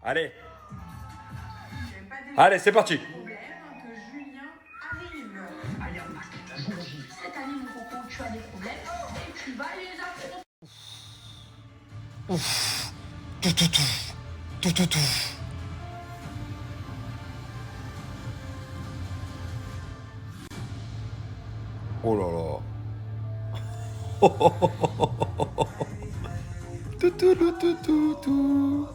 Allez. Allez, c'est parti. Problème que Julien arrive. Allez, on passe toute la journée. Cette année, mon coco, tu as des problèmes et tu vas les affronter. Oh là là. Tout.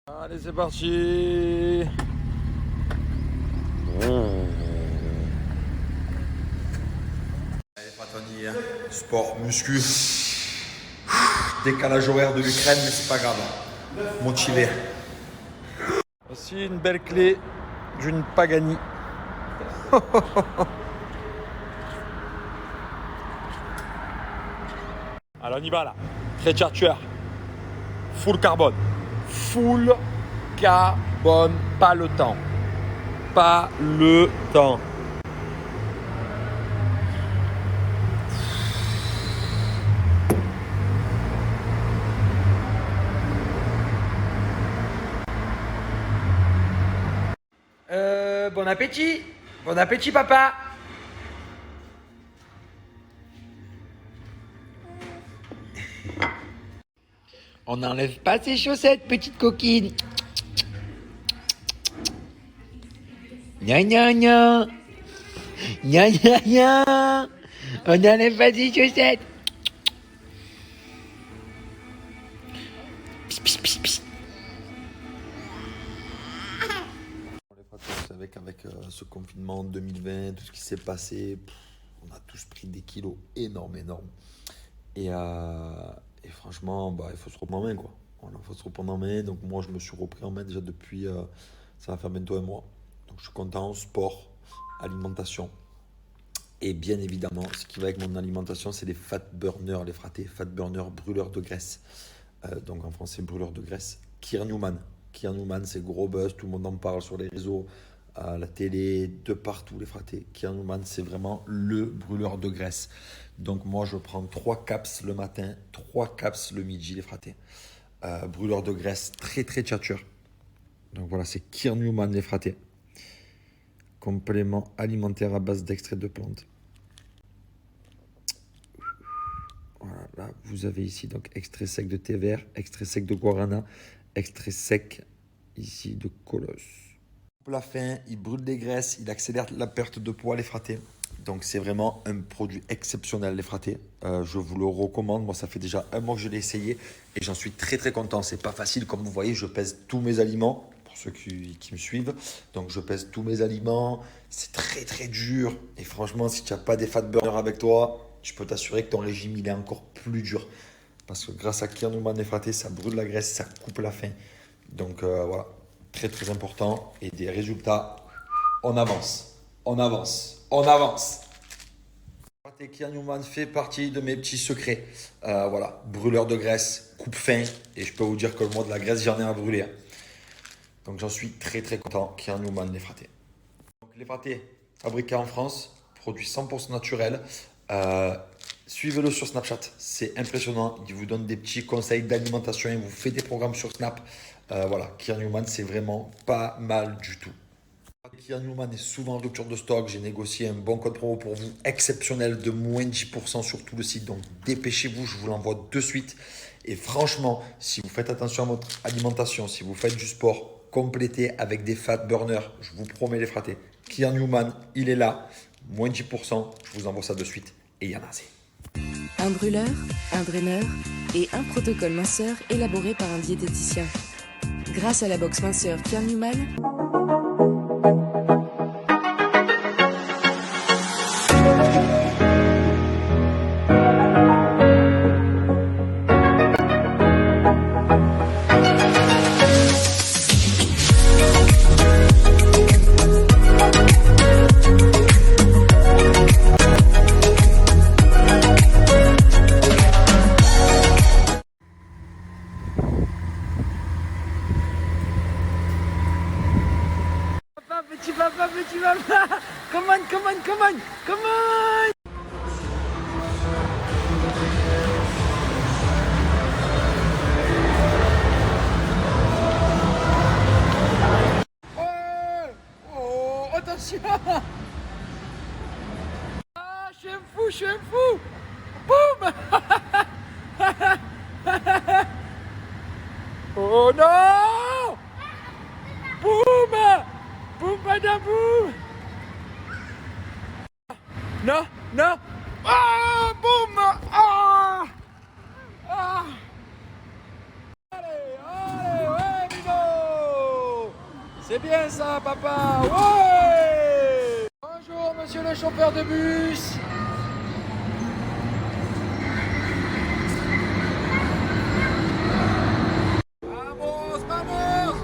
Allez, c'est parti. Allez, Fratoni, hein. Sport, muscu. Décalage horaire de l'Ukraine, mais c'est pas grave. Motivé. Aussi une belle clé d'une Pagani. Alors on y va là. Très charger. Full carbone. Full carbone. Pas le temps. Pas le temps. Bon appétit. Bon appétit, papa. On n'enlève pas ses chaussettes, petite coquine. Gna gna gna. Gna gna gna. On n'enlève pas ses chaussettes. Pss, pss, pss, pss. Avec ce confinement en 2020, tout ce qui s'est passé, on a tous pris des kilos énormes. Et franchement, il faut se reprendre en main, quoi. Voilà, faut se reprendre en main. Donc moi, je me suis repris en main déjà depuis, ça va faire bientôt un mois. Donc je suis content, sport, alimentation. Et bien évidemment, ce qui va avec mon alimentation, c'est les fat burners, les fratés, fat burners, brûleurs de graisse. Donc en français, brûleurs de graisse. Kier Newman, c'est gros buzz, tout le monde en parle sur les réseaux, à la télé, de partout les fratés. Kier Newman, c'est vraiment le brûleur de graisse. Donc moi, je prends 3 caps le matin, 3 caps le midi, les fratés. Brûleur de graisse, très très tchatcheur. Donc voilà, c'est Kier Newman, les fratés. Complément alimentaire à base d'extrait de plantes. Voilà, là, vous avez ici donc extrait sec de thé vert, extrait sec de guarana, extrait sec ici de colosse. La fin, il brûle des graisses, il accélère la perte de poids, les fratés. Donc c'est vraiment un produit exceptionnel, les fratés. Je vous le recommande. Moi, ça fait déjà un mois que je l'ai essayé et j'en suis très très content. C'est pas facile, comme vous voyez, je pèse tous mes aliments. Pour ceux qui me suivent, donc je pèse tous mes aliments. C'est très très dur. Et franchement, si tu n'as pas des fat burners avec toi, je peux t'assurer que ton régime il est encore plus dur. Parce que grâce à Kier Newman, les fratés, ça brûle la graisse, ça coupe la faim. Donc voilà, très très important. Et des résultats, on avance. Kier Newman fait partie de mes petits secrets. Voilà, brûleur de graisse, coupe faim. Et je peux vous dire que moi de la graisse, j'en ai à brûler. Donc j'en suis très très content. Kier Newman, les fratés. Donc les fratés fabriqués en France, produits 100% naturels. Suivez-le sur Snapchat, c'est impressionnant. Il vous donne des petits conseils d'alimentation. Il vous fait des programmes sur Snap. Voilà, Kier Newman, c'est vraiment pas mal du tout. Kier Newman est souvent en rupture de stock. J'ai négocié un bon code promo pour vous, exceptionnel, de moins 10% sur tout le site. Donc dépêchez-vous, je vous l'envoie de suite. Et franchement, si vous faites attention à votre alimentation, si vous faites du sport, complétez avec des fat burners. Je vous promets, les fratés. Kier Newman, il est là. Moins 10%, je vous envoie ça de suite. Et il y en a assez. Un brûleur, un draineur et un protocole minceur élaboré par un diététicien. Grâce à la box minceur Kier Newman, Petit papa, come on. je suis un fou. Boum. Oh non. Boum. Boum, badaboum. Non, non. Ah, boum. Ah. Ah. Allez, allez, ouais, Mino. C'est bien ça, papa. Ouais. Bonjour, monsieur le chauffeur de bus. Vamos, vamos.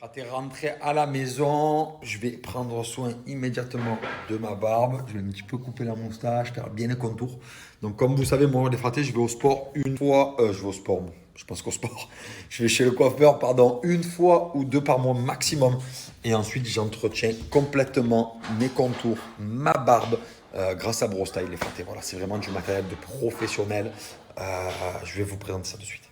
Quand tu es rentré à la maison, je vais prendre soin immédiatement de ma barbe. Je vais un petit peu couper la moustache, faire bien les contours. Donc, comme vous savez, moi, les fratés, je vais au sport une fois. Je vais au sport, bon, je pense qu'au sport. Je vais chez le coiffeur, pardon, une fois ou deux par mois maximum. Et ensuite, j'entretiens complètement mes contours, ma barbe, grâce à BroStyle, les fratés. Voilà, c'est vraiment du matériel de professionnel. Je vais vous présenter ça de suite.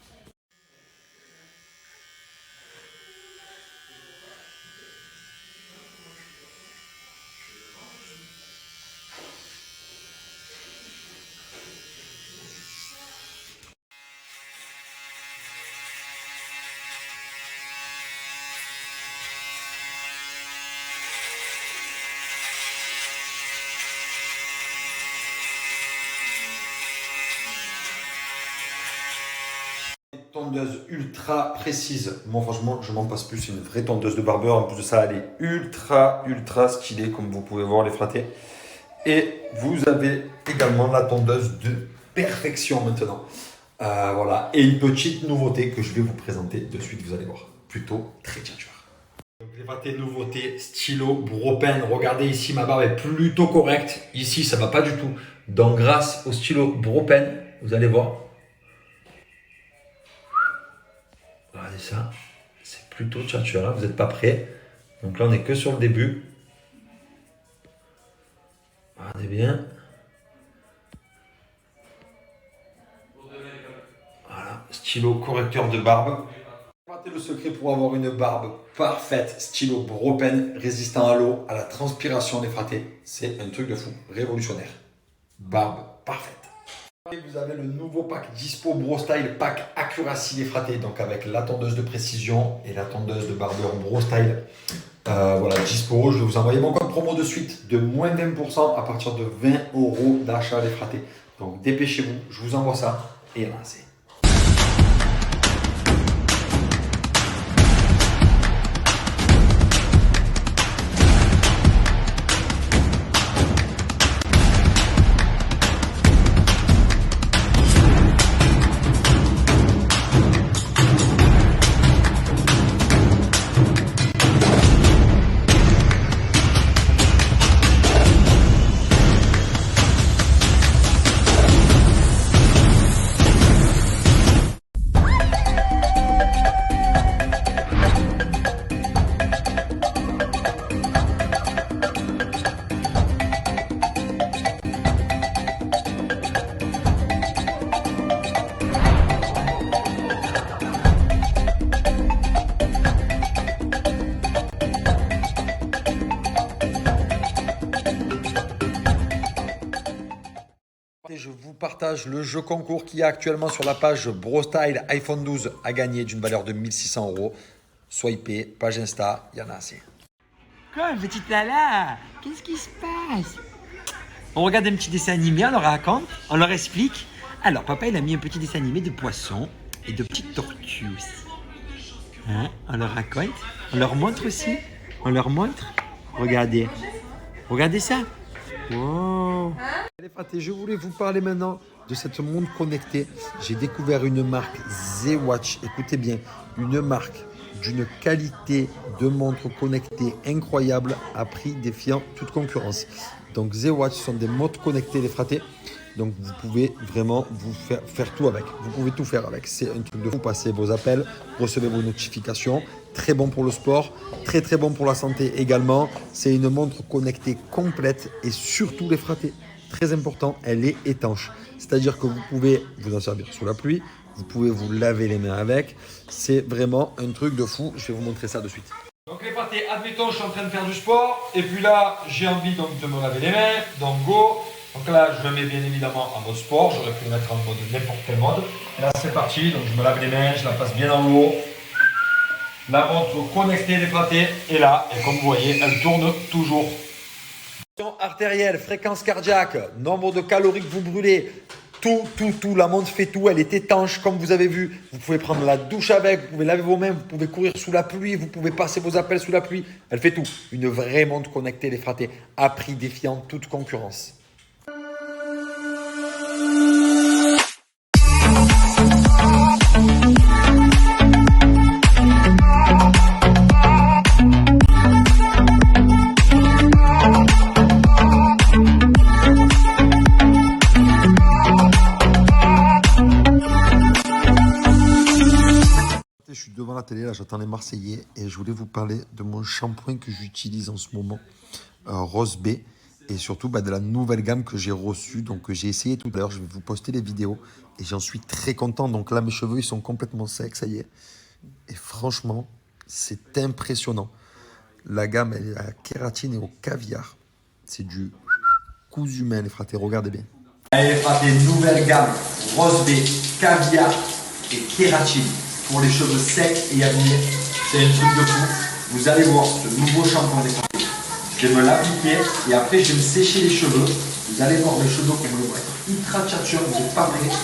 Tondeuse ultra précise. Moi, franchement, je m'en passe plus. C'est une vraie tondeuse de barbeur. En plus de ça, elle est ultra stylée, comme vous pouvez voir, les fratés. Et vous avez également la tondeuse de perfection maintenant. Voilà. Et une petite nouveauté que je vais vous présenter de suite. Vous allez voir. Plutôt très chaleur. Donc, les fratés nouveautés, stylo, Bropen. Regardez ici, ma barbe est plutôt correcte. Ici, ça ne va pas du tout. Donc, grâce au stylo Bropen, vous allez voir. Regardez ça, c'est plutôt tchatcheur, vous n'êtes pas prêts. Donc là, on n'est que sur le début. Regardez bien. Voilà, stylo correcteur de barbe. Ratez le secret pour avoir une barbe parfaite. Stylo Bropen, résistant à l'eau, à la transpiration des fratés. C'est un truc de fou, révolutionnaire. Barbe parfaite. Et vous avez le nouveau pack Dispo BroStyle, pack Accuracy les fratés, donc avec la tondeuse de précision et la tondeuse de barbeur BroStyle. Voilà, Dispo, je vais vous envoyer mon code promo de suite de moins 20% à partir de 20 € d'achat les fratés. Donc dépêchez-vous, je vous envoie ça et lancez. Et je vous partage le jeu concours qui est actuellement sur la page BroStyle iPhone 12 à gagner d'une valeur de 1600 €. Swipez, page Insta, il y en a assez. Quoi, petite Lala? Qu'est-ce qui se passe? On regarde un petit dessin animé, on leur raconte, on leur explique. Alors, papa, il a mis un petit dessin animé de poissons et de petites tortues aussi. Hein? On leur raconte, on leur montre aussi. On leur montre. Regardez. Regardez ça. Wow. Les fratés, je voulais vous parler maintenant de cette montre connectée. J'ai découvert une marque Z-Watch. Écoutez bien, une marque d'une qualité de montre connectée incroyable à prix défiant toute concurrence. Donc Z-Watch sont des montres connectées les fratés. Donc vous pouvez vraiment vous faire tout avec. Vous pouvez tout faire avec. C'est un truc de fou. Passez vos appels, recevez vos notifications. Très bon pour le sport, très bon pour la santé également. C'est une montre connectée complète et surtout les fratés. Très important, elle est étanche. C'est-à-dire que vous pouvez vous en servir sous la pluie. Vous pouvez vous laver les mains avec. C'est vraiment un truc de fou. Je vais vous montrer ça de suite. fraté, admettons, je suis en train de faire du sport, et puis là, j'ai envie donc de me laver les mains, donc go. Donc là, je me mets bien évidemment en mode sport, j'aurais pu le mettre en mode n'importe quel mode. Et là, c'est parti, donc je me lave les mains, je la passe bien en haut. La montre connectée des fratés est là, et comme vous voyez, elle tourne toujours. Tension artérielle, fréquence cardiaque, nombre de calories que vous brûlez, tout, la montre fait tout, elle est étanche comme vous avez vu. Vous pouvez prendre la douche avec, vous pouvez laver vos mains, vous pouvez courir sous la pluie, vous pouvez passer vos appels sous la pluie. Elle fait tout. Une vraie montre connectée des fratés, à prix défiant toute concurrence. Je suis devant la télé, là j'attends les Marseillais et je voulais vous parler de mon shampoing que j'utilise en ce moment, Rose B, et surtout de la nouvelle gamme que j'ai reçue, donc j'ai essayé tout à l'heure, je vais vous poster les vidéos et j'en suis très content. Donc là mes cheveux ils sont complètement secs, ça y est, et franchement c'est impressionnant. La gamme elle est à la kératine et au caviar, c'est du cousu humain les fratés, regardez bien. Allez les fratés, nouvelle gamme, Rose B, caviar et kératine. Pour les cheveux secs et abîmés, c'est un truc de fou. Vous allez voir ce nouveau shampoing des fratés. Je vais me l'appliquer et après je vais me sécher les cheveux. Vous allez voir mes cheveux comme vont être ultra tchatcheurs, vous n'êtes pas prêts.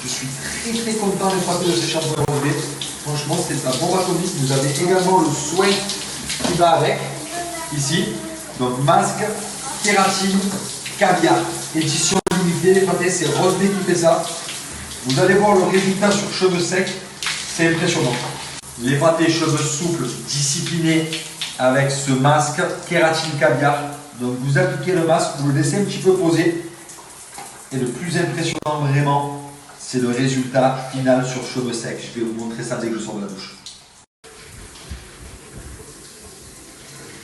Je suis très content des fratés de ce shampoing Rose. Franchement, c'est un bombe atomique. Vous avez également le soin qui va avec, ici. Donc masque, kératine, caviar. Édition limitée, les fratés, c'est Rose B qui fait ça. Vous allez voir le résultat sur cheveux secs, c'est impressionnant. Les fratés, cheveux souples, disciplinés avec ce masque kératine caviar. Donc vous appliquez le masque, vous le laissez un petit peu poser. Et le plus impressionnant vraiment, c'est le résultat final sur cheveux secs. Je vais vous montrer ça dès que je sors de la douche.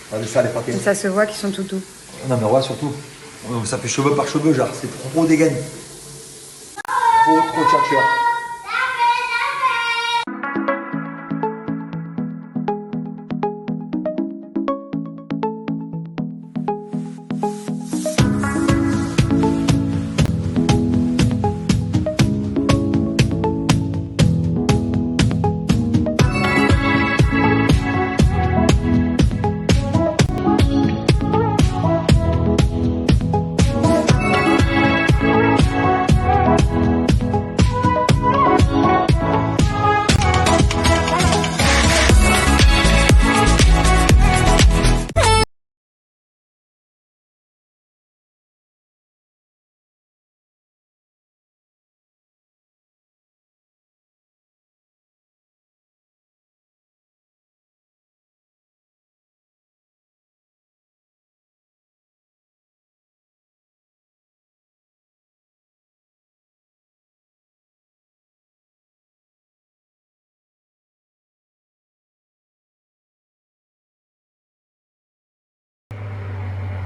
Regardez ça les fratés. Ça se voit qu'ils sont tout doux. Non mais ouais surtout, ça fait cheveux par cheveux genre, c'est trop dégaine. Trop tchatcheur.